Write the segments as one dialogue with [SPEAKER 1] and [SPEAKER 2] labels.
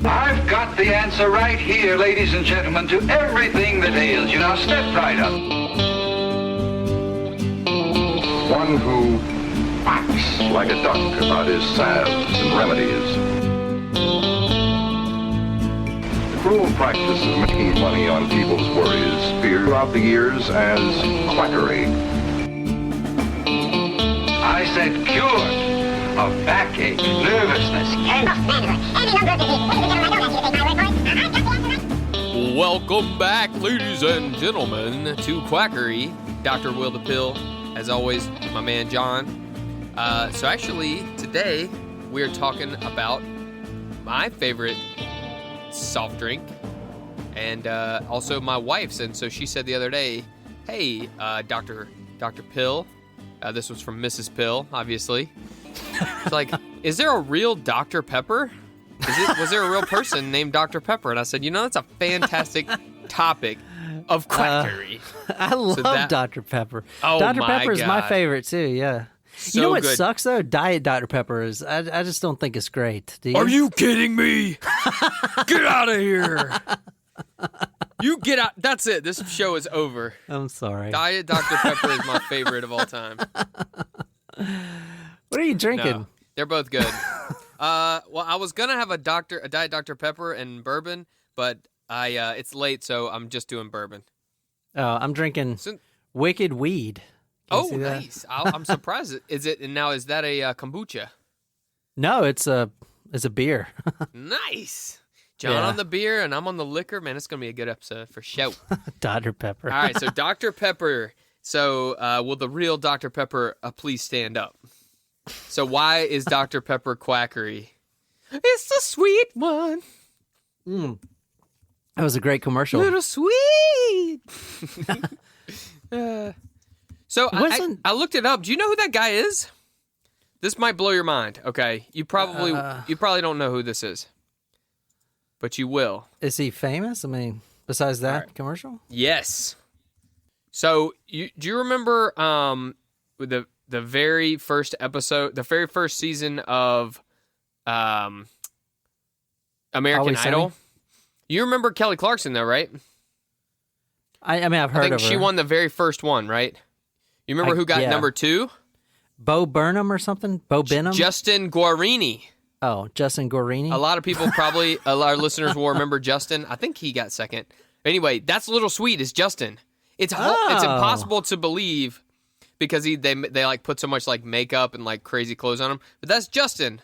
[SPEAKER 1] I've got the answer right here, ladies and gentlemen, to everything that ails you. Now step right up.
[SPEAKER 2] One who acts like a doctor about his salves and remedies. The cruel practice of making money on people's worries, feared throughout the years as quackery.
[SPEAKER 1] I said cured of backache, nervousness,
[SPEAKER 3] Welcome back, ladies and gentlemen, to Quackery. Dr. Will the Pill, as always, my man John. So actually, today, we're talking about my favorite soft drink, and also my wife's. And so she said the other day, hey, Dr. Pill, this was from Mrs. Pill, obviously. It's like, is there a real Dr. Pepper? Was there a real person named Dr. Pepper? And I said, that's a fantastic topic of quackery.
[SPEAKER 4] I love Dr. Pepper.
[SPEAKER 3] Oh,
[SPEAKER 4] Dr.
[SPEAKER 3] my
[SPEAKER 4] Pepper is
[SPEAKER 3] God.
[SPEAKER 4] my favorite, too, yeah.
[SPEAKER 3] So
[SPEAKER 4] you know what
[SPEAKER 3] good.
[SPEAKER 4] sucks, though? Diet Dr. Pepper is, I just don't think it's great. Do you?
[SPEAKER 3] Are you kidding me? Get out of here. You get out. That's it. This show is over.
[SPEAKER 4] I'm sorry.
[SPEAKER 3] Diet Dr. Pepper is my favorite of all time.
[SPEAKER 4] What are you drinking?
[SPEAKER 3] No, they're both good. Well, I was gonna have a Diet Dr. Pepper and bourbon, but it's late, so I'm just doing bourbon.
[SPEAKER 4] Oh, I'm drinking Wicked Weed. Can you see that?
[SPEAKER 3] Nice! I'm surprised. Is that a kombucha?
[SPEAKER 4] No, it's a beer.
[SPEAKER 3] Nice. John
[SPEAKER 4] Yeah.
[SPEAKER 3] on the beer and I'm on the liquor. Man, it's gonna be a good episode for sure.
[SPEAKER 4] Dr. Pepper.
[SPEAKER 3] All right, so Dr. Pepper. So will the real Dr. Pepper please stand up? So why is Dr. Pepper quackery? It's the sweet one.
[SPEAKER 4] That was a great commercial.
[SPEAKER 3] Little sweet. So I looked it up. Do you know who that guy is? This might blow your mind. Okay, you probably don't know who this is, but you will.
[SPEAKER 4] Is he famous? I mean, besides that
[SPEAKER 3] right.
[SPEAKER 4] commercial?
[SPEAKER 3] Yes. So do you remember with the very first episode, the very first season of American
[SPEAKER 4] Always Sunny?
[SPEAKER 3] Idol? You remember Kelly Clarkson though, right?
[SPEAKER 4] I mean, I've heard
[SPEAKER 3] I think
[SPEAKER 4] of her.
[SPEAKER 3] she won the very first one, right? You remember who got number 2?
[SPEAKER 4] Bo Burnham or something? Bo Benham?
[SPEAKER 3] Justin Guarini.
[SPEAKER 4] Oh, Justin Guarini?
[SPEAKER 3] A lot of people probably, a lot of listeners will remember Justin. I think he got second. Anyway, that's Little Sweet is Justin. It's impossible to believe because they like put so much like makeup and like crazy clothes on him. But that's Justin.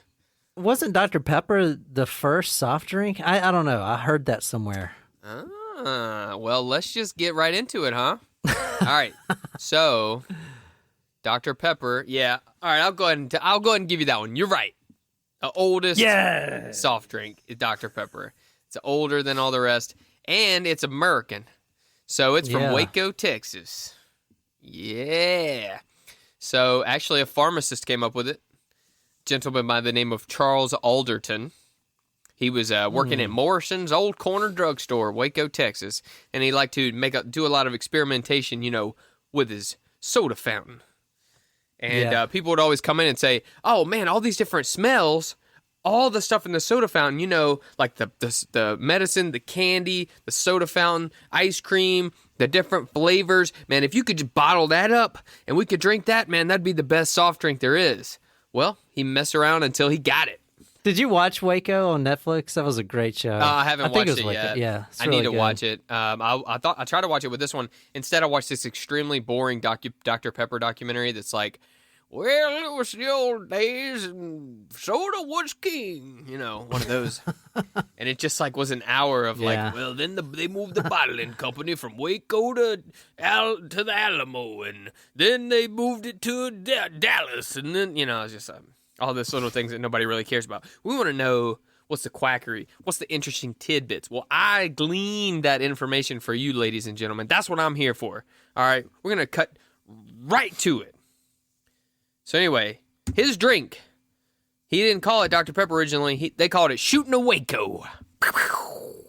[SPEAKER 4] Wasn't Dr. Pepper the first soft drink? I don't know. I heard that somewhere.
[SPEAKER 3] Well, let's just get right into it, huh? All right. So, Dr. Pepper, yeah. All right, I'll go ahead and give you that one. You're right. The oldest soft drink is Dr. Pepper. It's older than all the rest, and it's American. So it's from Waco, Texas. Yeah. So actually a pharmacist came up with it. Gentleman by the name of Charles Alderton. He was working at Morrison's Old Corner Drugstore, Waco, Texas, and he liked to do a lot of experimentation, with his soda fountain. And people would always come in and say, "Oh man, all these different smells, all the stuff in the soda fountain, like the medicine, the candy, the soda fountain, ice cream, the different flavors. Man, if you could just bottle that up and we could drink that, man, that'd be the best soft drink there is." Well, he messed around until he got it.
[SPEAKER 4] Did you watch Waco on Netflix? That was a great show.
[SPEAKER 3] I haven't watched it
[SPEAKER 4] Waco.
[SPEAKER 3] yet.
[SPEAKER 4] Yeah,
[SPEAKER 3] I need to watch it. I tried to watch it with this one. Instead, I watched this extremely boring Dr. Pepper documentary that's like, well, it was the old days and soda was king. One of those. And it just like was an hour of like, well, then they moved the bottling company from Waco to the Alamo, and then they moved it to Dallas, and then it's just all those little things that nobody really cares about. We want to know what's the quackery, what's the interesting tidbits. Well, I gleaned that information for you, ladies and gentlemen. That's what I'm here for. All right, we're gonna cut right to it. So anyway, his drink, he didn't call it Dr. Pepper originally. They called it Shootin' a Waco.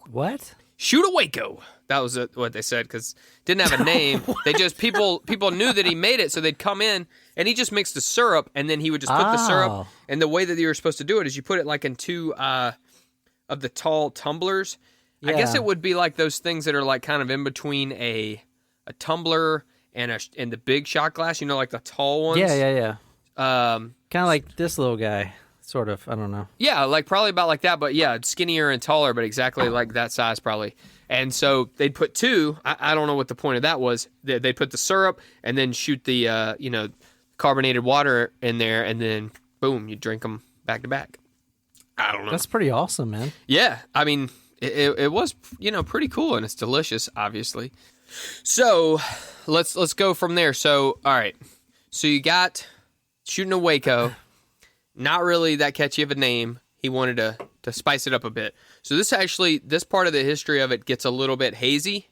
[SPEAKER 4] What?
[SPEAKER 3] Shoot a Waco. That was what they said because didn't have a name. They just people knew that he made it, so they'd come in and he just mixed the syrup, and then he would just put the syrup. And the way that you were supposed to do it is you put it like in two of the tall tumblers. I guess it would be like those things that are like kind of in between a tumbler and the big shot glass. You know, like the tall ones.
[SPEAKER 4] Yeah. Kind of like this little guy, sort of. I don't know.
[SPEAKER 3] Yeah, like probably about like that, but yeah, skinnier and taller, but exactly like that size probably. And so they'd put two. I don't know what the point of that was. They'd put the syrup and then shoot the carbonated water in there, and then boom, you drink them back to back. I don't know.
[SPEAKER 4] That's pretty awesome, man.
[SPEAKER 3] Yeah, I mean, it was pretty cool, and it's delicious, obviously. So let's go from there. So all right, so you got Shooting a Waco, not really that catchy of a name. He wanted to spice it up a bit. So this part of the history of it gets a little bit hazy.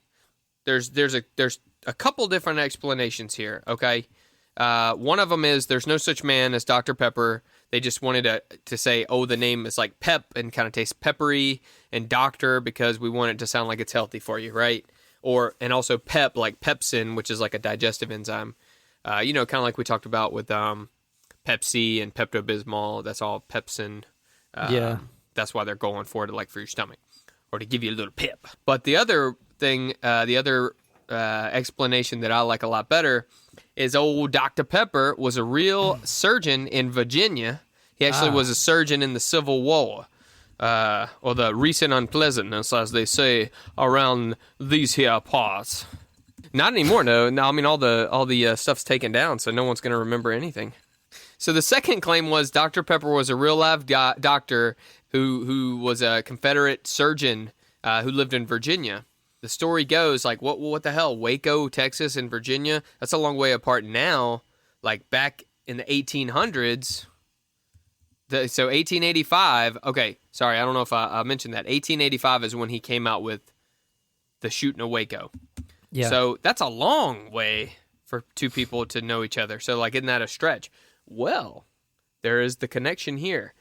[SPEAKER 3] There's a couple different explanations here. Okay, one of them is there's no such man as Dr. Pepper. They just wanted to say, oh, the name is like pep and kind of tastes peppery, and doctor because we want it to sound like it's healthy for you, right? And also pep, like pepsin, which is like a digestive enzyme. Kind of like we talked about with Pepsi and Pepto-Bismol. That's all pepsin. That's why they're going for it, like for your stomach or to give you a little pep. But the other thing, explanation that I like a lot better is old Dr. Pepper was a real surgeon in Virginia. He actually was a surgeon in the Civil War, or the recent unpleasantness, as they say, around these here parts. Not anymore, no. Now, I mean, all the stuff's taken down, so no one's going to remember anything. So the second claim was Dr. Pepper was a real live doctor who was a Confederate surgeon who lived in Virginia. The story goes, like, what the hell? Waco, Texas, and Virginia? That's a long way apart now. Like, back in the 1800s. So 1885. Okay, sorry, I don't know if I mentioned that. 1885 is when he came out with the Shooting a Waco. Yeah. So that's a long way for two people to know each other. So, like, isn't that a stretch? Well, there is the connection here.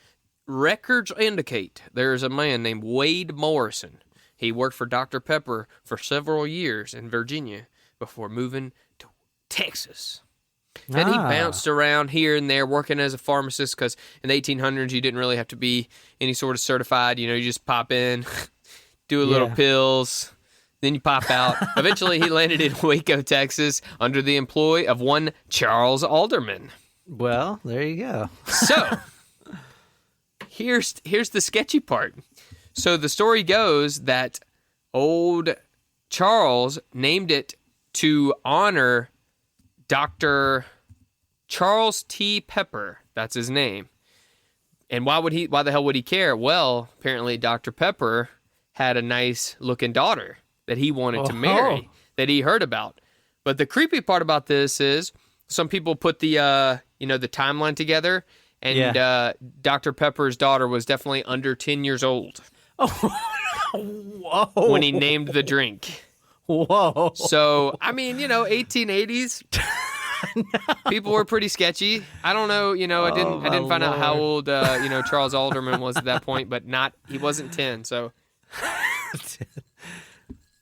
[SPEAKER 3] Records indicate there is a man named Wade Morrison. He worked for Dr. Pepper for several years in Virginia before moving to Texas. Then he bounced around here and there working as a pharmacist because in the 1800s you didn't really have to be any sort of certified. You just pop in, do a little pills, then you pop out. Eventually he landed in Waco, Texas under the employ of one Charles Alderman.
[SPEAKER 4] Well, there you go.
[SPEAKER 3] So here's the sketchy part. So the story goes that old Charles named it to honor Dr. Charles T. Pepper. That's his name. And why the hell would he care? Well, apparently Dr. Pepper had a nice looking daughter that he wanted to marry, that he heard about. But the creepy part about this is some people put the the timeline together, and Dr. Pepper's daughter was definitely under 10 years old.
[SPEAKER 4] Whoa.
[SPEAKER 3] When he named the drink.
[SPEAKER 4] Whoa.
[SPEAKER 3] So, I mean, 1880s, people were pretty sketchy. I don't know, I didn't find out how old, Charles Alderman was at that point, but he wasn't 10, so.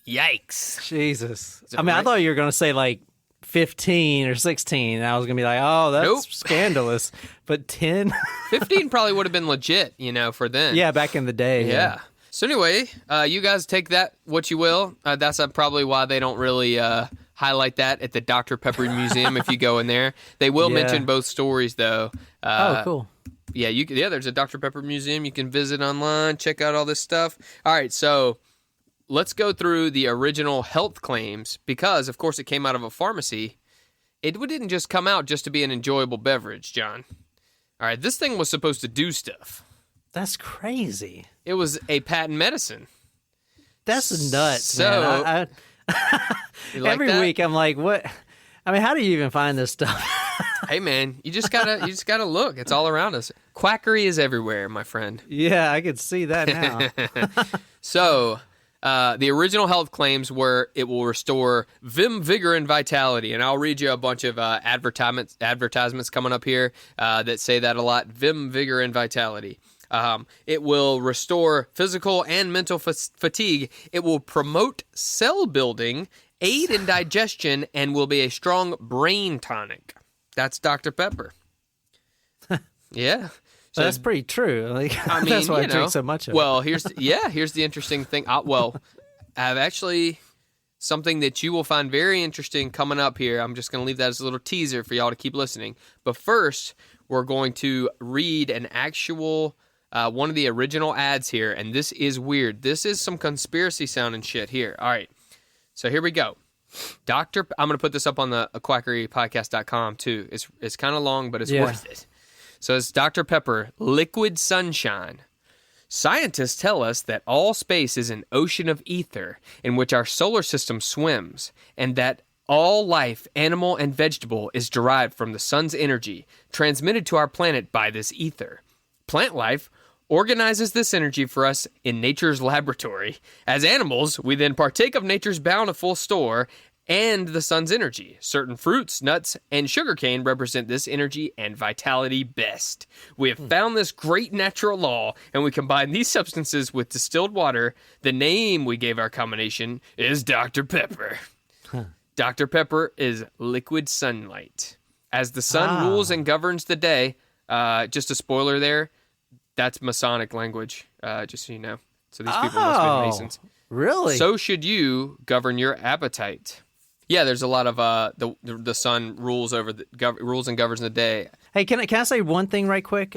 [SPEAKER 3] Yikes.
[SPEAKER 4] Jesus. I mean, I thought you were going to say like 15 or 16, and I was going to be like, oh, that's scandalous. But 10?
[SPEAKER 3] 15 probably would have been legit, for then.
[SPEAKER 4] Yeah, back in the day.
[SPEAKER 3] Yeah. So anyway, you guys take that what you will. That's probably why they don't really highlight that at the Dr. Pepper Museum if you go in there. They will mention both stories, though.
[SPEAKER 4] Oh, cool.
[SPEAKER 3] Yeah, there's a Dr. Pepper Museum. You can visit online, check out all this stuff. All right, so let's go through the original health claims because, of course, it came out of a pharmacy. It didn't just come out just to be an enjoyable beverage, John. All right, this thing was supposed to do stuff.
[SPEAKER 4] That's crazy.
[SPEAKER 3] It was a patent medicine.
[SPEAKER 4] That's nuts,
[SPEAKER 3] so,
[SPEAKER 4] man.
[SPEAKER 3] like
[SPEAKER 4] every
[SPEAKER 3] that?
[SPEAKER 4] week I'm like, what? I mean, how do you even find this stuff?
[SPEAKER 3] Hey, man, you just gotta look. It's all around us. Quackery is everywhere, my friend.
[SPEAKER 4] Yeah, I could see that now.
[SPEAKER 3] So, the original health claims were it will restore vim, vigor, and vitality. And I'll read you a bunch of advertisements coming up here that say that a lot. Vim, vigor, and vitality. It will restore physical and mental fatigue. It will promote cell building, aid in digestion, and will be a strong brain tonic. That's Dr. Pepper. Yeah. So
[SPEAKER 4] that's pretty true. Like,
[SPEAKER 3] I mean,
[SPEAKER 4] that's why I
[SPEAKER 3] know,
[SPEAKER 4] drink so much of it.
[SPEAKER 3] Well, here's the interesting thing. I have actually something that you will find very interesting coming up here. I'm just going to leave that as a little teaser for y'all to keep listening. But first, we're going to read an actual one of the original ads here, and this is weird. This is some conspiracy sounding shit here. All right, so here we go. I'm going to put this up on the quackerypodcast.com too. It's kind of long, but it's worth it. So it's Dr. Pepper, Liquid Sunshine. Scientists tell us that all space is an ocean of ether in which our solar system swims, and that all life, animal and vegetable, is derived from the sun's energy, transmitted to our planet by this ether. Plant life organizes this energy for us in nature's laboratory. As animals, we then partake of nature's bountiful store and the sun's energy. Certain fruits, nuts, and sugarcane represent this energy and vitality best. We have found this great natural law, and we combine these substances with distilled water. The name we gave our combination is Dr. Pepper. Dr. Pepper is liquid sunlight. As the sun rules and governs the day, just a spoiler there, that's Masonic language, just so you know. So these people must be Masons.
[SPEAKER 4] Really?
[SPEAKER 3] So should you govern your appetite. Yeah, there's a lot of the sun rules over rules and governs the day.
[SPEAKER 4] Hey, can I say one thing right quick?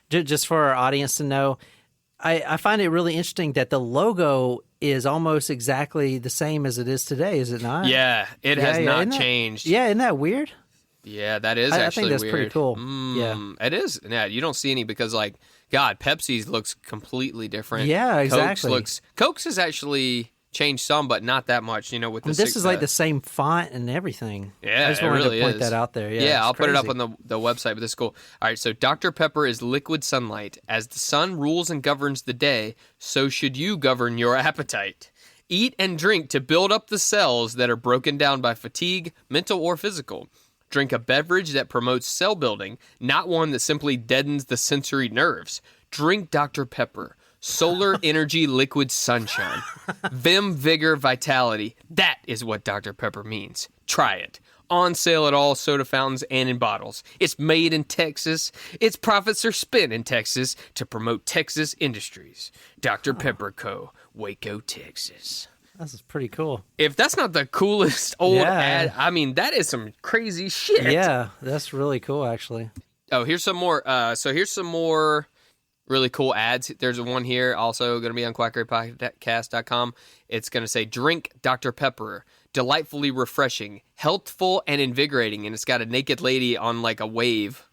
[SPEAKER 4] Just for our audience to know, I find it really interesting that the logo is almost exactly the same as it is today. Is it not?
[SPEAKER 3] Yeah, it has not changed.
[SPEAKER 4] Isn't that weird?
[SPEAKER 3] Yeah, that is
[SPEAKER 4] I
[SPEAKER 3] actually
[SPEAKER 4] think that's
[SPEAKER 3] weird.
[SPEAKER 4] pretty cool.
[SPEAKER 3] It is. Yeah, you don't see any because, like, God, Pepsi's looks completely different.
[SPEAKER 4] Yeah, exactly.
[SPEAKER 3] Coke's has actually changed some, but not that much. You know, with
[SPEAKER 4] this is like the same font and everything.
[SPEAKER 3] Yeah,
[SPEAKER 4] I just wanted to point that out there. Yeah,
[SPEAKER 3] I'll put it up on the website, but this is cool. All right, so Dr. Pepper is liquid sunlight. As the sun rules and governs the day, so should you govern your appetite. Eat and drink to build up the cells that are broken down by fatigue, mental or physical. Drink a beverage that promotes cell building, not one that simply deadens the sensory nerves. Drink Dr. Pepper. Solar energy liquid sunshine. Vim, vigor, vitality. That is what Dr. Pepper means. Try it. On sale at all soda fountains and in bottles. It's made in Texas. Its profits are spent in Texas to promote Texas industries. Dr. Pepper Co., Waco, Texas.
[SPEAKER 4] This is pretty cool.
[SPEAKER 3] If that's not the coolest old ad, I mean, that is some crazy shit.
[SPEAKER 4] Yeah, that's really cool, actually.
[SPEAKER 3] Oh, here's some more. Here's some more really cool ads. There's one here also going to be on quackerypodcast.com. It's going to say, drink Dr. Pepper. Delightfully refreshing, healthful, and invigorating. And it's got a naked lady on like a wave.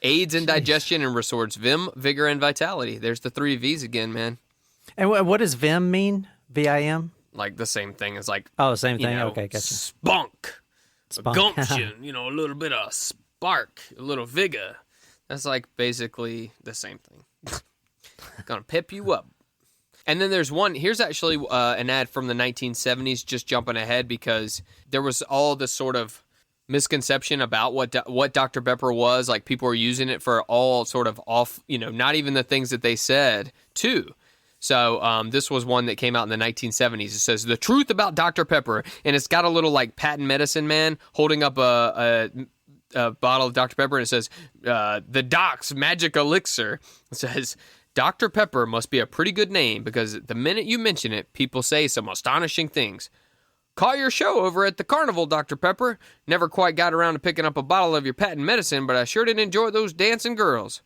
[SPEAKER 3] Aids in digestion and restores vim, vigor, and vitality. There's the 3 V's again, man.
[SPEAKER 4] And what does vim mean? V-I-M?
[SPEAKER 3] Like the same thing as like...
[SPEAKER 4] Oh, same thing.
[SPEAKER 3] You know,
[SPEAKER 4] okay, gotcha.
[SPEAKER 3] Spunk. Gumption. You know, a little bit of spark. A little vigor. That's like basically the same thing. Gonna pep you up. And then there's one, here's actually an ad from the 1970s, just jumping ahead because there was all this sort of misconception about what Dr. Pepper was. Like people were using it for all sort of off, you know, not even the things that they said too. So this was one that came out in the 1970s. It says, the truth about Dr. Pepper. And it's got a little like patent medicine man holding up a bottle of Dr. Pepper. And it says, the Doc's Magic Elixir. It says, Dr. Pepper must be a pretty good name because the minute you mention it, people say some astonishing things. Caught your show over at the carnival, Dr. Pepper. Never quite got around to picking up a bottle of your patent medicine, but I sure did enjoy those dancing girls.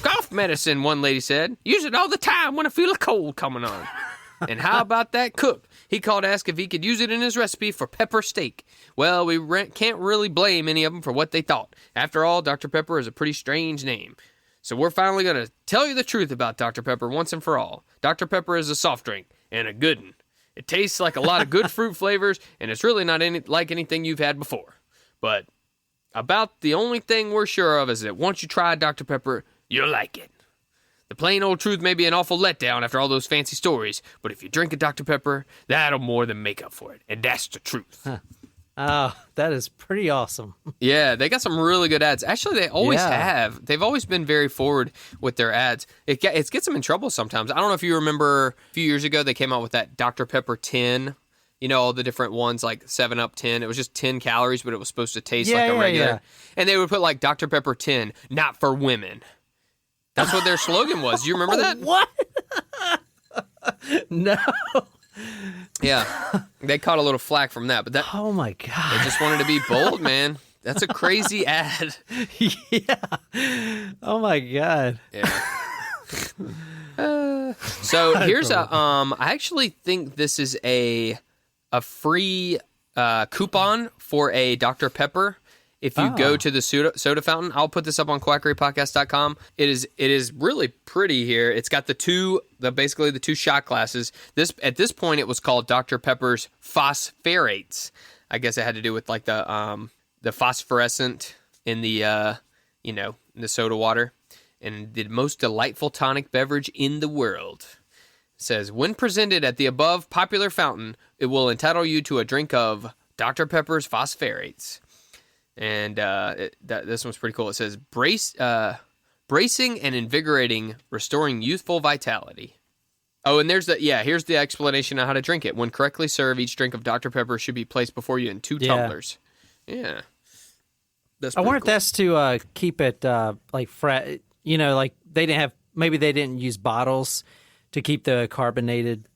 [SPEAKER 3] Cough medicine, one lady said. Use it all the time when I feel a cold coming on. And how about that cook? He called to ask if he could use it in his recipe for pepper steak. Well, we can't really blame any of them for what they thought. After all, Dr. Pepper is a pretty strange name. So we're finally going to tell you the truth about Dr. Pepper once and for all. Dr. Pepper is a soft drink, and a good one. It tastes like a lot of good fruit flavors, and it's really not like anything you've had before. But about the only thing we're sure of is that once you try Dr. Pepper, you'll like it. The plain old truth may be an awful letdown after all those fancy stories, but if you drink a Dr. Pepper, that'll more than make up for it, and that's the truth.
[SPEAKER 4] Huh. Oh, that is pretty awesome.
[SPEAKER 3] Yeah, they got some really good ads. Actually, they always have. They've always been very forward with their ads. It gets them in trouble sometimes. I don't know if you remember a few years ago, they came out with that Dr. Pepper 10 You know, all the different ones, like 7-Up 10. It was just 10 calories, but it was supposed to taste like a
[SPEAKER 4] Yeah,
[SPEAKER 3] regular.
[SPEAKER 4] yeah.
[SPEAKER 3] And they would put like Dr. Pepper 10, not for women. That's what their slogan was. Do you remember that?
[SPEAKER 4] What? No.
[SPEAKER 3] Yeah. They caught a little flack from that, but that
[SPEAKER 4] Oh my
[SPEAKER 3] they
[SPEAKER 4] God.
[SPEAKER 3] just wanted to be bold, man. That's a crazy ad.
[SPEAKER 4] Yeah. Oh my God.
[SPEAKER 3] Yeah. So here's I actually think this is a free coupon for a Dr. Pepper. If you go to the soda fountain, I'll put this up on quackerypodcast.com. It is really pretty here. It's got basically the two shot glasses. At this point it was called Dr. Pepper's Phosphorates. I guess it had to do with like the phosphorescent in the in the soda water. And the most delightful tonic beverage in the world. It says, when presented at the above popular fountain, it will entitle you to a drink of Dr. Pepper's Phosphorates. And this one's pretty cool. It says, bracing and invigorating, restoring youthful vitality. Oh, and here's the explanation on how to drink it. When correctly served, each drink of Dr. Pepper should be placed before you in 2 tumblers. Yeah.
[SPEAKER 4] I wonder if that's to keep it like fresh. Like maybe they didn't use bottles to keep the carbonated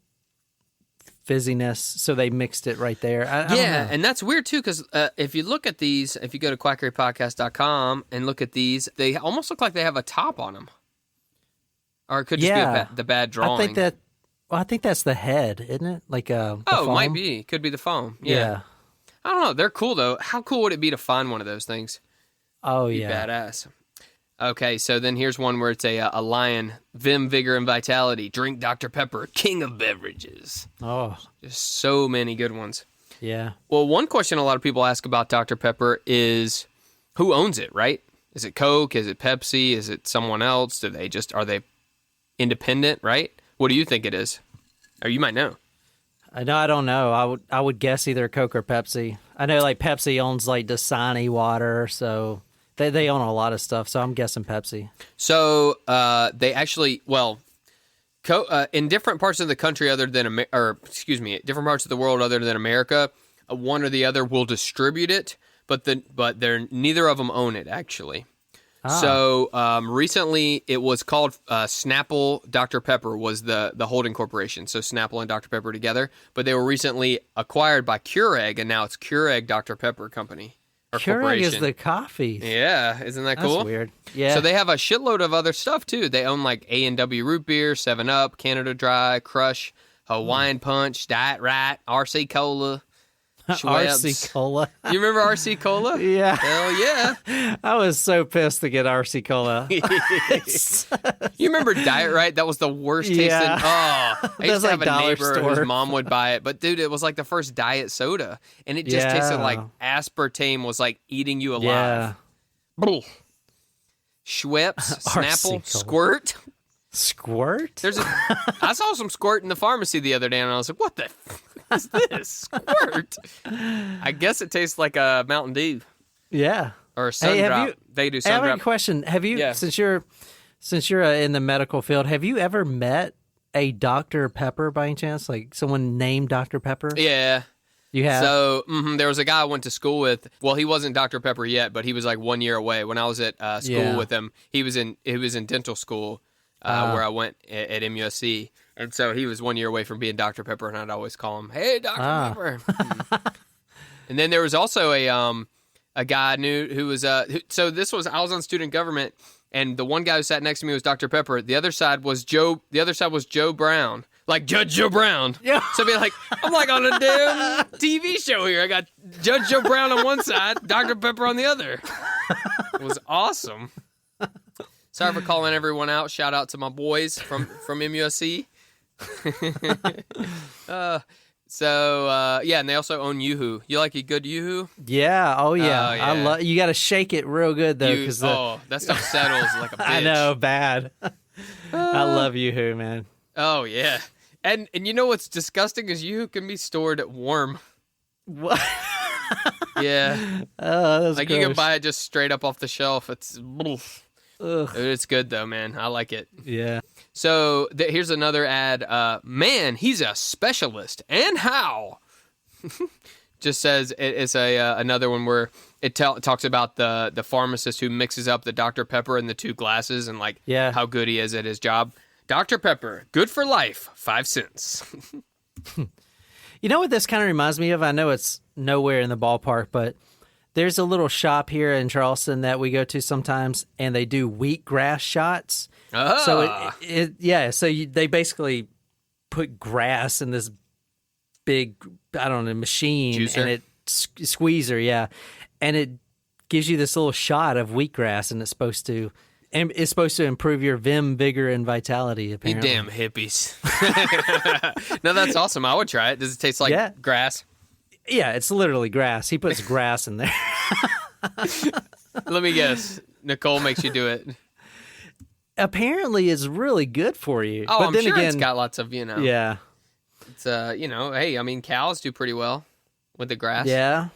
[SPEAKER 4] fizziness, so they mixed it right there. I don't know.
[SPEAKER 3] And that's weird too, because if you look at these, if you go to quackerypodcast.com and look at these, they almost look like they have a top on them. Or it could just be the bad drawing.
[SPEAKER 4] I think that's the head, isn't it? Like the
[SPEAKER 3] it
[SPEAKER 4] foam?
[SPEAKER 3] might be. Could be the foam. Yeah. I don't know. They're cool, though. How cool would it be to find one of those things?
[SPEAKER 4] Oh,
[SPEAKER 3] Be
[SPEAKER 4] yeah.
[SPEAKER 3] badass. Okay, so then here's one where it's a lion, vim, vigor, and vitality. Drink Dr. Pepper, king of beverages.
[SPEAKER 4] Oh,
[SPEAKER 3] Just so many good ones.
[SPEAKER 4] yeah.
[SPEAKER 3] Well, one question a lot of people ask about Dr. Pepper is who owns it, right? Is it Coke? Is it Pepsi? Is it someone else? Are they independent, right? What do you think it is? Or you might know.
[SPEAKER 4] I don't know. I would guess either Coke or Pepsi. I know like Pepsi owns like Dasani water, so they own a lot of stuff. So I'm guessing Pepsi.
[SPEAKER 3] So they actually, in different parts of the country different parts of the world other than America, one or the other will distribute it, but neither of them own it actually. So recently it was called Snapple Dr. Pepper was the holding corporation. So Snapple and Dr. Pepper together, but they were recently acquired by Keurig, and now it's Keurig Dr. Pepper Company or
[SPEAKER 4] Keurig
[SPEAKER 3] corporation.
[SPEAKER 4] is the coffee.
[SPEAKER 3] Yeah, isn't that cool?
[SPEAKER 4] That's weird. Yeah.
[SPEAKER 3] So they have a shitload of other stuff too. They own like A&W Root Beer, 7-Up, Canada Dry, Crush, Hawaiian Punch, Diet Right, RC Cola. Schweppes.
[SPEAKER 4] RC Cola.
[SPEAKER 3] You remember RC Cola?
[SPEAKER 4] Yeah.
[SPEAKER 3] Hell yeah.
[SPEAKER 4] I was so pissed to get RC Cola.
[SPEAKER 3] You remember Diet Right? That was the worst tasting.
[SPEAKER 4] Yeah.
[SPEAKER 3] Oh, I used
[SPEAKER 4] That's
[SPEAKER 3] to have
[SPEAKER 4] like
[SPEAKER 3] a
[SPEAKER 4] dollar
[SPEAKER 3] neighbor
[SPEAKER 4] store.
[SPEAKER 3] whose mom would buy it. But dude, it was like the first diet soda. And it just tasted like aspartame was like eating you alive.
[SPEAKER 4] Yeah.
[SPEAKER 3] Schweppes,
[SPEAKER 4] RC
[SPEAKER 3] Snapple,
[SPEAKER 4] Cola.
[SPEAKER 3] Squirt.
[SPEAKER 4] Squirt?
[SPEAKER 3] I saw some Squirt in the pharmacy the other day, and I was like, what the is this? Squirt? I guess it tastes like a Mountain Dew
[SPEAKER 4] Yeah.
[SPEAKER 3] or a Sun Drop. They do
[SPEAKER 4] I
[SPEAKER 3] Sun
[SPEAKER 4] have
[SPEAKER 3] Drop.
[SPEAKER 4] a question. Have you,
[SPEAKER 3] Yeah.
[SPEAKER 4] since you're in the medical field, have you ever met a Dr. Pepper by any chance? Like someone named Dr. Pepper?
[SPEAKER 3] Yeah.
[SPEAKER 4] You have?
[SPEAKER 3] So there was a guy I went to school with. Well, he wasn't Dr. Pepper yet, but he was like 1 year away. When I was at school with him, he was in dental school where I went at MUSC. And so he was 1 year away from being Dr. Pepper, and I'd always call him, "Hey, Dr. Pepper." And then there was also a guy I knew who was I was on student government, and the one guy who sat next to me was Dr. Pepper. The other side was Joe Brown. Like Judge Joe Brown.
[SPEAKER 4] Yeah.
[SPEAKER 3] So be like, I'm like on a damn TV show here. I got Judge Joe Brown on one side, Dr. Pepper on the other. It was awesome. Sorry for calling everyone out. Shout out to my boys from MUSC. And they also own Yoo-Hoo. You like a good Yoo-Hoo?
[SPEAKER 4] Yeah. Oh, yeah.
[SPEAKER 3] Yeah.
[SPEAKER 4] I love. You got to shake it real good though, because
[SPEAKER 3] that stuff settles like a bitch.
[SPEAKER 4] I know, bad. I love Yoo-Hoo, man.
[SPEAKER 3] Oh yeah, and you know what's disgusting is Yoo-Hoo can be stored warm.
[SPEAKER 4] What?
[SPEAKER 3] Yeah.
[SPEAKER 4] Oh, that's
[SPEAKER 3] like
[SPEAKER 4] gross.
[SPEAKER 3] you can buy it just straight up off the shelf. It's
[SPEAKER 4] Ugh.
[SPEAKER 3] It's good though, man. I like it.
[SPEAKER 4] Yeah.
[SPEAKER 3] So here's another ad. Man, he's a specialist. And how? Just says it's another one where it talks about the pharmacist who mixes up the Dr. Pepper in the 2 glasses and how good he is at his job. Dr. Pepper, good for life, 5 cents.
[SPEAKER 4] You know what this kind of reminds me of? I know it's nowhere in the ballpark, but there's a little shop here in Charleston that we go to sometimes, and they do wheatgrass shots.
[SPEAKER 3] Oh.
[SPEAKER 4] So they basically put grass in this big, I don't know, machine,
[SPEAKER 3] Juicer?
[SPEAKER 4] and it squeezer, and it gives you this little shot of wheatgrass, and it's supposed to improve your vim, vigor, and vitality.
[SPEAKER 3] You
[SPEAKER 4] Apparently,
[SPEAKER 3] damn hippies. No, that's awesome. I would try it. Does it taste like grass?
[SPEAKER 4] Yeah, it's literally grass. He puts grass in there.
[SPEAKER 3] Let me guess. Nicole makes you do it.
[SPEAKER 4] Apparently, it's really good for you.
[SPEAKER 3] Oh,
[SPEAKER 4] but
[SPEAKER 3] I'm
[SPEAKER 4] then
[SPEAKER 3] sure
[SPEAKER 4] again,
[SPEAKER 3] it's got lots of,
[SPEAKER 4] Yeah.
[SPEAKER 3] It's, hey, I mean, cows do pretty well with the grass.
[SPEAKER 4] Yeah.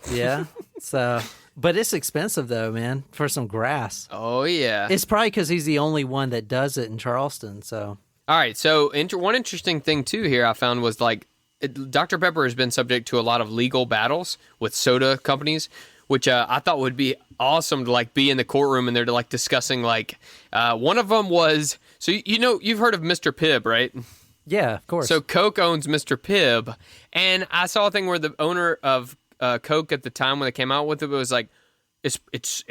[SPEAKER 4] So, but it's expensive though, man, for some grass.
[SPEAKER 3] Oh, yeah.
[SPEAKER 4] It's probably because he's the only one that does it in Charleston. So,
[SPEAKER 3] all right. So, one interesting thing too here I found was Dr. Pepper has been subject to a lot of legal battles with soda companies, which I thought would be awesome to be in the courtroom and they're discussing one of them was, so you've heard of Mr. Pibb, right?
[SPEAKER 4] yeah, of course.
[SPEAKER 3] So Coke owns Mr. Pibb, and I saw a thing where the owner of Coke at the time when they came out with it was like, it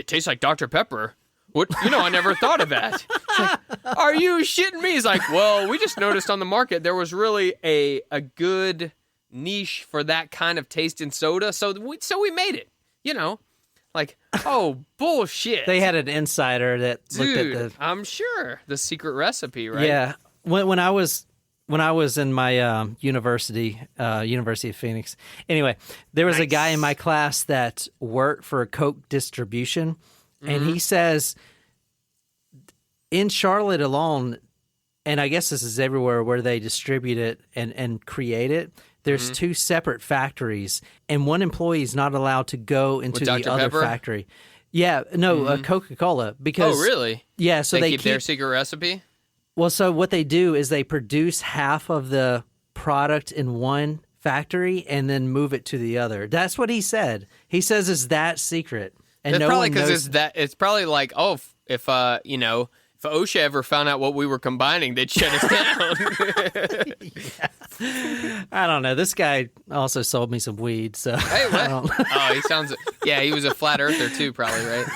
[SPEAKER 3] tastes like Dr. Pepper. What? I never thought of that. Are you shitting me? He's like, well, we just noticed on the market there was really a good niche for that kind of taste in soda, so we made it. Oh, bullshit.
[SPEAKER 4] They had an insider that looked at the.
[SPEAKER 3] I'm sure the secret recipe, right?
[SPEAKER 4] Yeah, when I was in my University of Phoenix. Anyway, there was a guy in my class that worked for Coke distribution, and he says in Charlotte alone, and I guess this is everywhere where they distribute it and create it, there's 2 separate factories, and one employee is not allowed to go into the
[SPEAKER 3] Dr.
[SPEAKER 4] other
[SPEAKER 3] Pepper?
[SPEAKER 4] factory. Yeah, no, Coca-Cola. Because,
[SPEAKER 3] Oh, really?
[SPEAKER 4] Yeah, so
[SPEAKER 3] they keep their secret recipe?
[SPEAKER 4] Well, so what they do is they produce half of the product in one factory and then move it to the other. That's what he said. He says it's that secret. And
[SPEAKER 3] That's
[SPEAKER 4] no
[SPEAKER 3] probably
[SPEAKER 4] one
[SPEAKER 3] because
[SPEAKER 4] knows.
[SPEAKER 3] it's probably like, oh, if OSHA ever found out what we were combining, they'd shut us down.
[SPEAKER 4] I don't know. This guy also sold me some weed, so
[SPEAKER 3] Hey, what?
[SPEAKER 4] I don't...
[SPEAKER 3] Oh, he sounds. Yeah, he was a flat earther too, probably, right?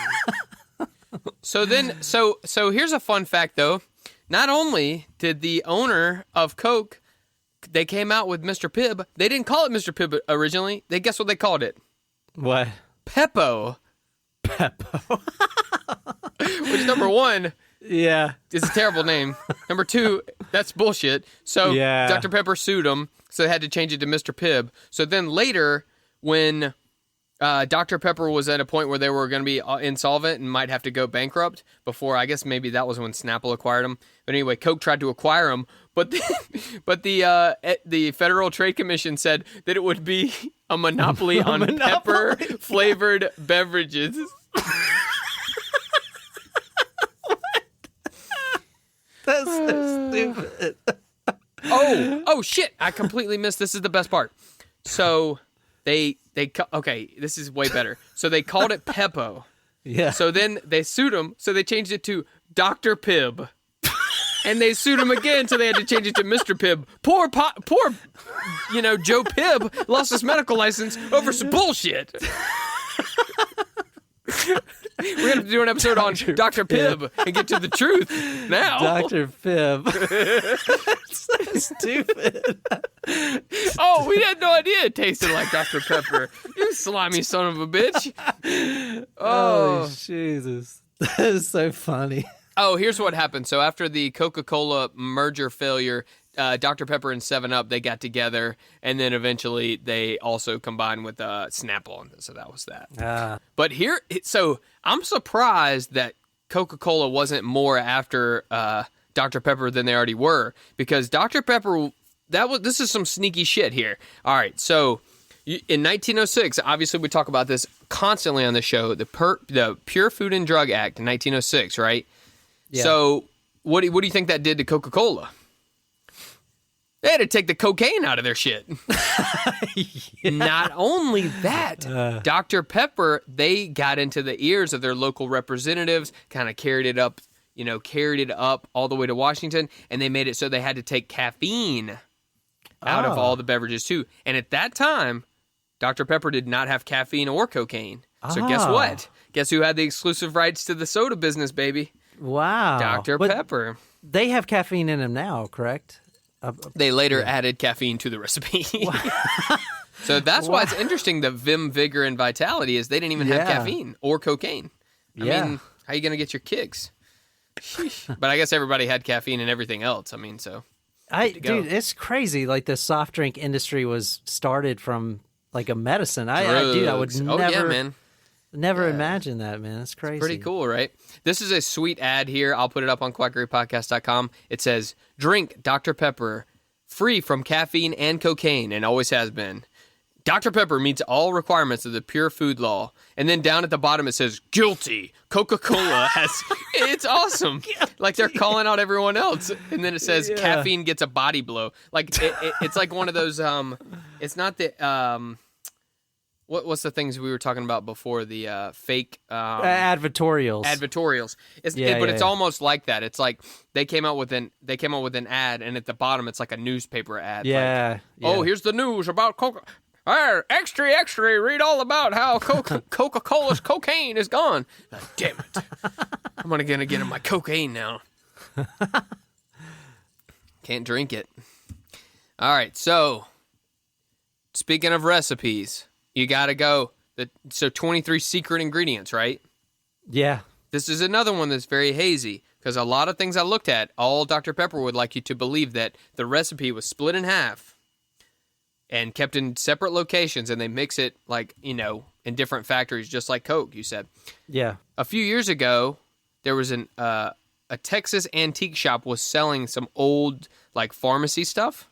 [SPEAKER 3] So here's a fun fact, though. Not only did the owner of Coke, they came out with Mr. Pibb. They didn't call it Mr. Pibb originally. Guess what they called it?
[SPEAKER 4] What?
[SPEAKER 3] Peppo. Which, number one,
[SPEAKER 4] Yeah.
[SPEAKER 3] is a terrible name. Number 2, that's bullshit. So
[SPEAKER 4] Yeah.
[SPEAKER 3] Dr. Pepper sued him, so they had to change it to Mr. Pibb. So then later, when Dr. Pepper was at a point where they were going to be insolvent and might have to go bankrupt before, I guess maybe that was when Snapple acquired them. But anyway, Coke tried to acquire them, but the Federal Trade Commission said that it would be a monopoly on pepper-flavored beverages.
[SPEAKER 4] That's so stupid.
[SPEAKER 3] Oh shit! I completely missed. This is the best part. So okay, this is way better. So they called it Peppo.
[SPEAKER 4] Yeah.
[SPEAKER 3] So then they sued him. So they changed it to Dr. Pibb. And they sued him again, so they had to change it to Mr. Pibb. Poor, Joe Pibb lost his medical license over some bullshit. We're going to have to do an episode on Dr. Pibb and get to the truth now.
[SPEAKER 4] Dr. Pibb. So stupid.
[SPEAKER 3] Oh, we had no idea it tasted like Dr. Pepper. You slimy son of a bitch.
[SPEAKER 4] Oh, Jesus. That is so funny.
[SPEAKER 3] Oh, here's what happened. So after the Coca-Cola merger failure, Dr. Pepper and 7-Up, they got together, and then eventually they also combined with Snapple, so that was that. But so I'm surprised that Coca-Cola wasn't more after Dr. Pepper than they already were, because Dr. Pepper, this is some sneaky shit here. All right, so in 1906, obviously we talk about this constantly on the show, the Pure Food and Drug Act in 1906, right? Yeah. So what do you think that did to Coca-Cola? They had to take the cocaine out of their shit. Not only that, Dr. Pepper, they got into the ears of their local representatives, kind of carried it up all the way to Washington, and they made it so they had to take caffeine out of all the beverages too. And at that time, Dr. Pepper did not have caffeine or cocaine. So guess what? Guess who had the exclusive rights to the soda business, baby?
[SPEAKER 4] Wow.
[SPEAKER 3] Dr. Pepper.
[SPEAKER 4] They have caffeine in them now, correct?
[SPEAKER 3] They later added caffeine to the recipe. So that's why it's interesting that Vim, Vigor, and Vitality is they didn't even have caffeine or cocaine. I mean, how are you going to get your kicks? But I guess everybody had caffeine and everything else. I mean, so...
[SPEAKER 4] Dude, it's crazy. Like the soft drink industry was started from like a medicine. I would never imagine that, man. It's crazy.
[SPEAKER 3] It's pretty cool, right? This is a sweet ad here. I'll put it up on quackerypodcast.com. It says, drink Dr. Pepper, free from caffeine and cocaine, and always has been. Dr. Pepper meets all requirements of the Pure Food Law. And then down at the bottom it says, guilty. Coca-Cola has... It's awesome. Like they're calling out everyone else. And then it says, caffeine gets a body blow. Like it's like one of those... It's not the... What's the things we were talking about before? The fake...
[SPEAKER 4] advertorials.
[SPEAKER 3] Advertorials. It's almost like that. It's like they came out with an ad, and at the bottom it's like a newspaper ad.
[SPEAKER 4] Yeah.
[SPEAKER 3] Oh, here's the news about Coca... Extra, extra, read all about how Coca-Cola's cocaine is gone. Damn it. I'm going to get in my cocaine now. Can't drink it. All right, so speaking of recipes, you got to go. So 23 secret ingredients, right?
[SPEAKER 4] Yeah.
[SPEAKER 3] This is another one that's very hazy because a lot of things I looked at, all Dr. Pepper would like you to believe that the recipe was split in half and kept in separate locations, and they mix it like, in different factories, just like Coke, you said.
[SPEAKER 4] Yeah.
[SPEAKER 3] A few years ago, there was a Texas antique shop was selling some old like pharmacy stuff,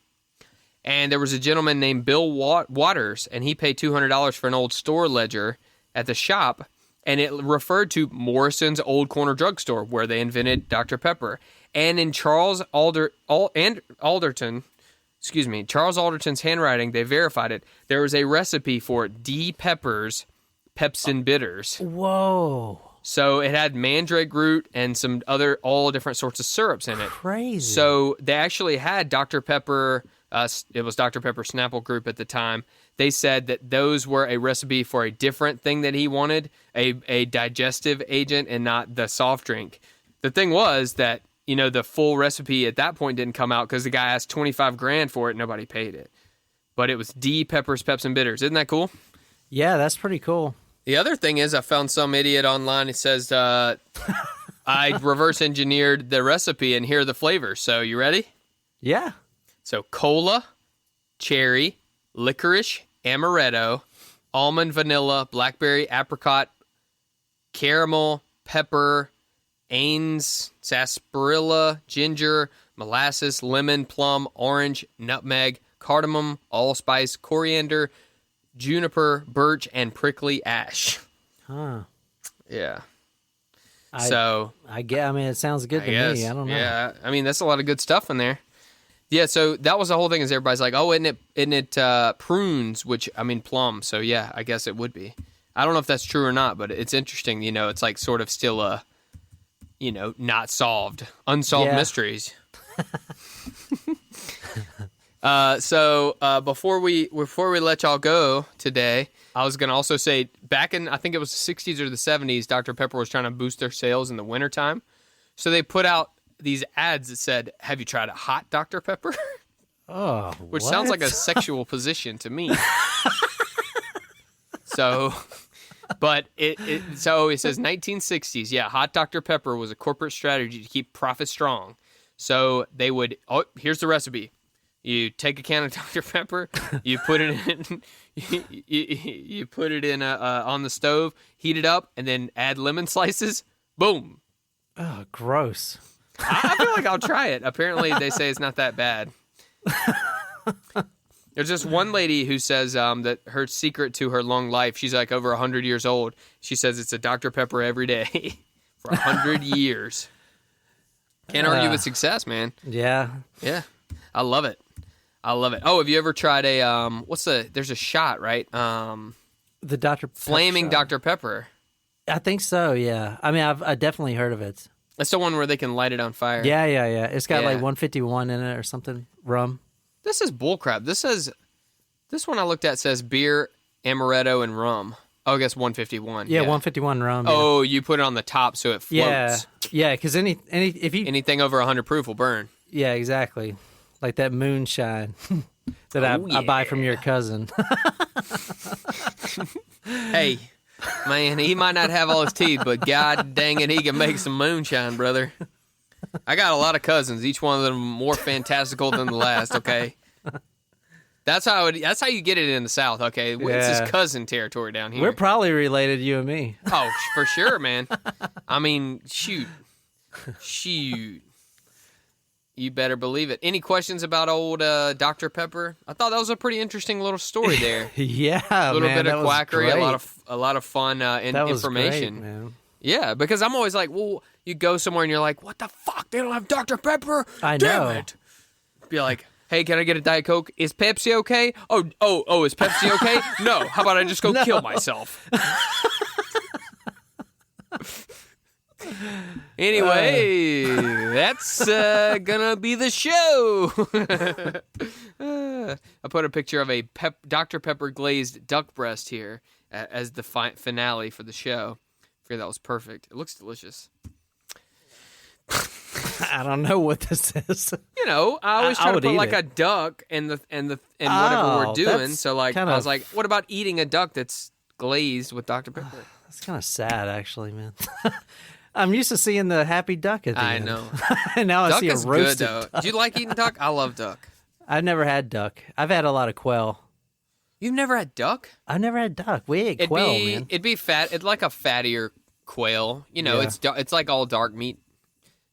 [SPEAKER 3] and there was a gentleman named Bill Waters, and he paid $200 for an old store ledger at the shop, and it referred to Morrison's Old Corner Drugstore, where they invented Dr. Pepper. And in Charles Alderton's handwriting, they verified it. There was a recipe for D. Pepper's Pepsin Bitters.
[SPEAKER 4] Whoa.
[SPEAKER 3] So it had mandrake root and some all different sorts of syrups in it.
[SPEAKER 4] Crazy.
[SPEAKER 3] So they actually had Dr. Pepper, it was Dr. Pepper Snapple Group at the time. They said that those were a recipe for a different thing that he wanted, a digestive agent and not the soft drink. The thing was that the full recipe at that point didn't come out because the guy asked $25,000 for it. Nobody paid it. But it was D. Pepper's Pepsin Bitters. Isn't that cool?
[SPEAKER 4] Yeah, that's pretty cool.
[SPEAKER 3] The other thing is I found some idiot online. It says, I reverse engineered the recipe and here are the flavors. So you ready?
[SPEAKER 4] Yeah.
[SPEAKER 3] So cola, cherry, licorice, amaretto, almond, vanilla, blackberry, apricot, caramel, pepper, anise, sarsaparilla, ginger, molasses, lemon, plum, orange, nutmeg, cardamom, allspice, coriander, juniper, birch, and prickly ash.
[SPEAKER 4] Huh.
[SPEAKER 3] Yeah.
[SPEAKER 4] It sounds good to me. I don't know.
[SPEAKER 3] Yeah. I mean, that's a lot of good stuff in there. Yeah, so that was the whole thing is everybody's like, oh, isn't it prunes, which, I mean, plum. So, yeah, I guess it would be. I don't know if that's true or not, but it's interesting. It's like sort of still a... not solved, unsolved mysteries. So before we let y'all go today, I was going to also say back in, I think it was the 60s or the 70s, Dr. Pepper was trying to boost their sales in the wintertime. So they put out these ads that said, have you tried a hot Dr. Pepper?
[SPEAKER 4] Oh,
[SPEAKER 3] which sounds like a sexual position to me. So... But it says 1960s. Yeah, hot Dr. Pepper was a corporate strategy to keep profits strong. So they would. Oh, here's the recipe. You take a can of Dr. Pepper, you put it in, you put it in on the stove, heat it up, and then add lemon slices. Boom.
[SPEAKER 4] Oh, gross.
[SPEAKER 3] I feel like I'll try it. Apparently, they say it's not that bad. There's this one lady who says that her secret to her long life, she's like over 100 years old. She says it's a Dr. Pepper every day for 100 years. Can't argue with success, man.
[SPEAKER 4] Yeah.
[SPEAKER 3] Yeah. I love it. I love it. Oh, have you ever tried there's a shot, right?
[SPEAKER 4] The Dr. Pepper
[SPEAKER 3] Flaming
[SPEAKER 4] shot?
[SPEAKER 3] Dr. Pepper.
[SPEAKER 4] I think so, yeah. I mean, I definitely heard of it.
[SPEAKER 3] That's the one where they can light it on fire.
[SPEAKER 4] Yeah. It's got
[SPEAKER 3] Yeah.
[SPEAKER 4] like 151 in it or something. Rum.
[SPEAKER 3] This is bullcrap. This one I looked at says beer, amaretto, and rum. Oh, I guess 151.
[SPEAKER 4] Yeah, 151 rum. Yeah.
[SPEAKER 3] Oh, you put it on the top so it floats.
[SPEAKER 4] Yeah, because
[SPEAKER 3] Anything over 100 proof will burn.
[SPEAKER 4] Yeah, exactly. Like that moonshine that I buy from your cousin.
[SPEAKER 3] Hey, man, he might not have all his teeth, but god dang it, he can make some moonshine, brother. I got a lot of cousins, each one of them more fantastical than the last, okay? That's how you get it in the South, okay? It's his cousin territory down here.
[SPEAKER 4] We're probably related, you and me.
[SPEAKER 3] Oh, for sure, man. I mean, shoot. You better believe it. Any questions about old Dr. Pepper? I thought that was a pretty interesting little story there.
[SPEAKER 4] Yeah,
[SPEAKER 3] a little
[SPEAKER 4] man,
[SPEAKER 3] bit of quackery,
[SPEAKER 4] great.
[SPEAKER 3] a lot of fun
[SPEAKER 4] That was
[SPEAKER 3] information.
[SPEAKER 4] great, man.
[SPEAKER 3] Yeah, because I'm always like, well, you go somewhere and you're like, what the fuck? They don't have Dr. Pepper?
[SPEAKER 4] I
[SPEAKER 3] Damn
[SPEAKER 4] know.
[SPEAKER 3] it. Be like, hey, can I get a Diet Coke? Is Pepsi okay? Oh, is Pepsi okay? No. How about I just go kill myself? Anyway, that's gonna be the show. I put a picture of a Dr. Pepper glazed duck breast here as the finale for the show. I figured that was perfect. It looks delicious.
[SPEAKER 4] I don't know what this is.
[SPEAKER 3] You know, I always try to
[SPEAKER 4] would
[SPEAKER 3] put
[SPEAKER 4] eat
[SPEAKER 3] like
[SPEAKER 4] it.
[SPEAKER 3] a duck and whatever we're doing.
[SPEAKER 4] that's
[SPEAKER 3] So like,
[SPEAKER 4] kind
[SPEAKER 3] I was
[SPEAKER 4] of-
[SPEAKER 3] like, what about eating a duck that's glazed with Dr. Pepper?
[SPEAKER 4] That's kind of sad, actually, man. I'm used to seeing the happy duck at the
[SPEAKER 3] I
[SPEAKER 4] end.
[SPEAKER 3] know.
[SPEAKER 4] And now I
[SPEAKER 3] Duck
[SPEAKER 4] see a
[SPEAKER 3] is good
[SPEAKER 4] roasted
[SPEAKER 3] though.
[SPEAKER 4] duck.
[SPEAKER 3] Do you like eating duck? I love duck.
[SPEAKER 4] I've never had duck. I've had a lot of quail.
[SPEAKER 3] You've never had duck?
[SPEAKER 4] I've never had duck. We ate quail, man.
[SPEAKER 3] It'd be fat. It's like a fattier quail. You know,
[SPEAKER 4] Yeah.
[SPEAKER 3] it's like all dark meat.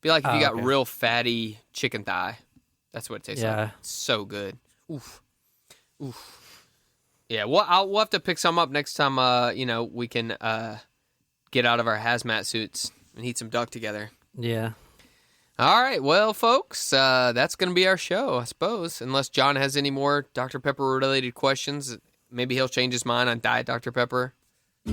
[SPEAKER 3] Be like if you got
[SPEAKER 4] okay.
[SPEAKER 3] real fatty chicken thigh. That's what it tastes like.
[SPEAKER 4] Yeah.
[SPEAKER 3] It's so good. Oof. Yeah, we'll have to pick some up next time. We can get out of our hazmat suits and eat some duck together.
[SPEAKER 4] Yeah.
[SPEAKER 3] All right, well, folks, that's going to be our show, I suppose. Unless John has any more Dr. Pepper-related questions, maybe he'll change his mind on Diet Dr. Pepper.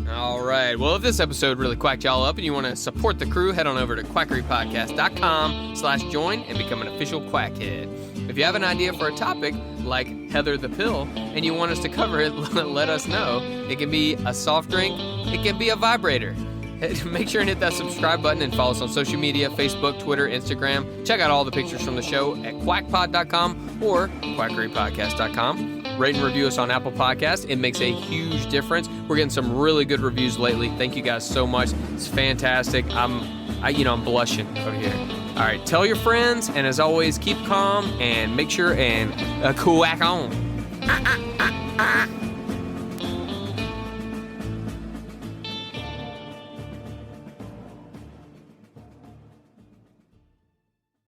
[SPEAKER 3] All right, well, if this episode really quacked y'all up and you want to support the crew, head on over to quackerypodcast.com/join and become an official quackhead. If you have an idea for a topic, like Heather the Pill, and you want us to cover it, let us know. It can be a soft drink, it can be a vibrator. Make sure and hit that subscribe button and follow us on social media, Facebook, Twitter, Instagram. Check out all the pictures from the show at quackpod.com or quackerypodcast.com. Rate and review us on Apple Podcasts. It makes a huge difference. We're getting some really good reviews lately. Thank you guys so much. It's fantastic. I'm blushing over here. All right, tell your friends, and as always, keep calm and make sure and quack on.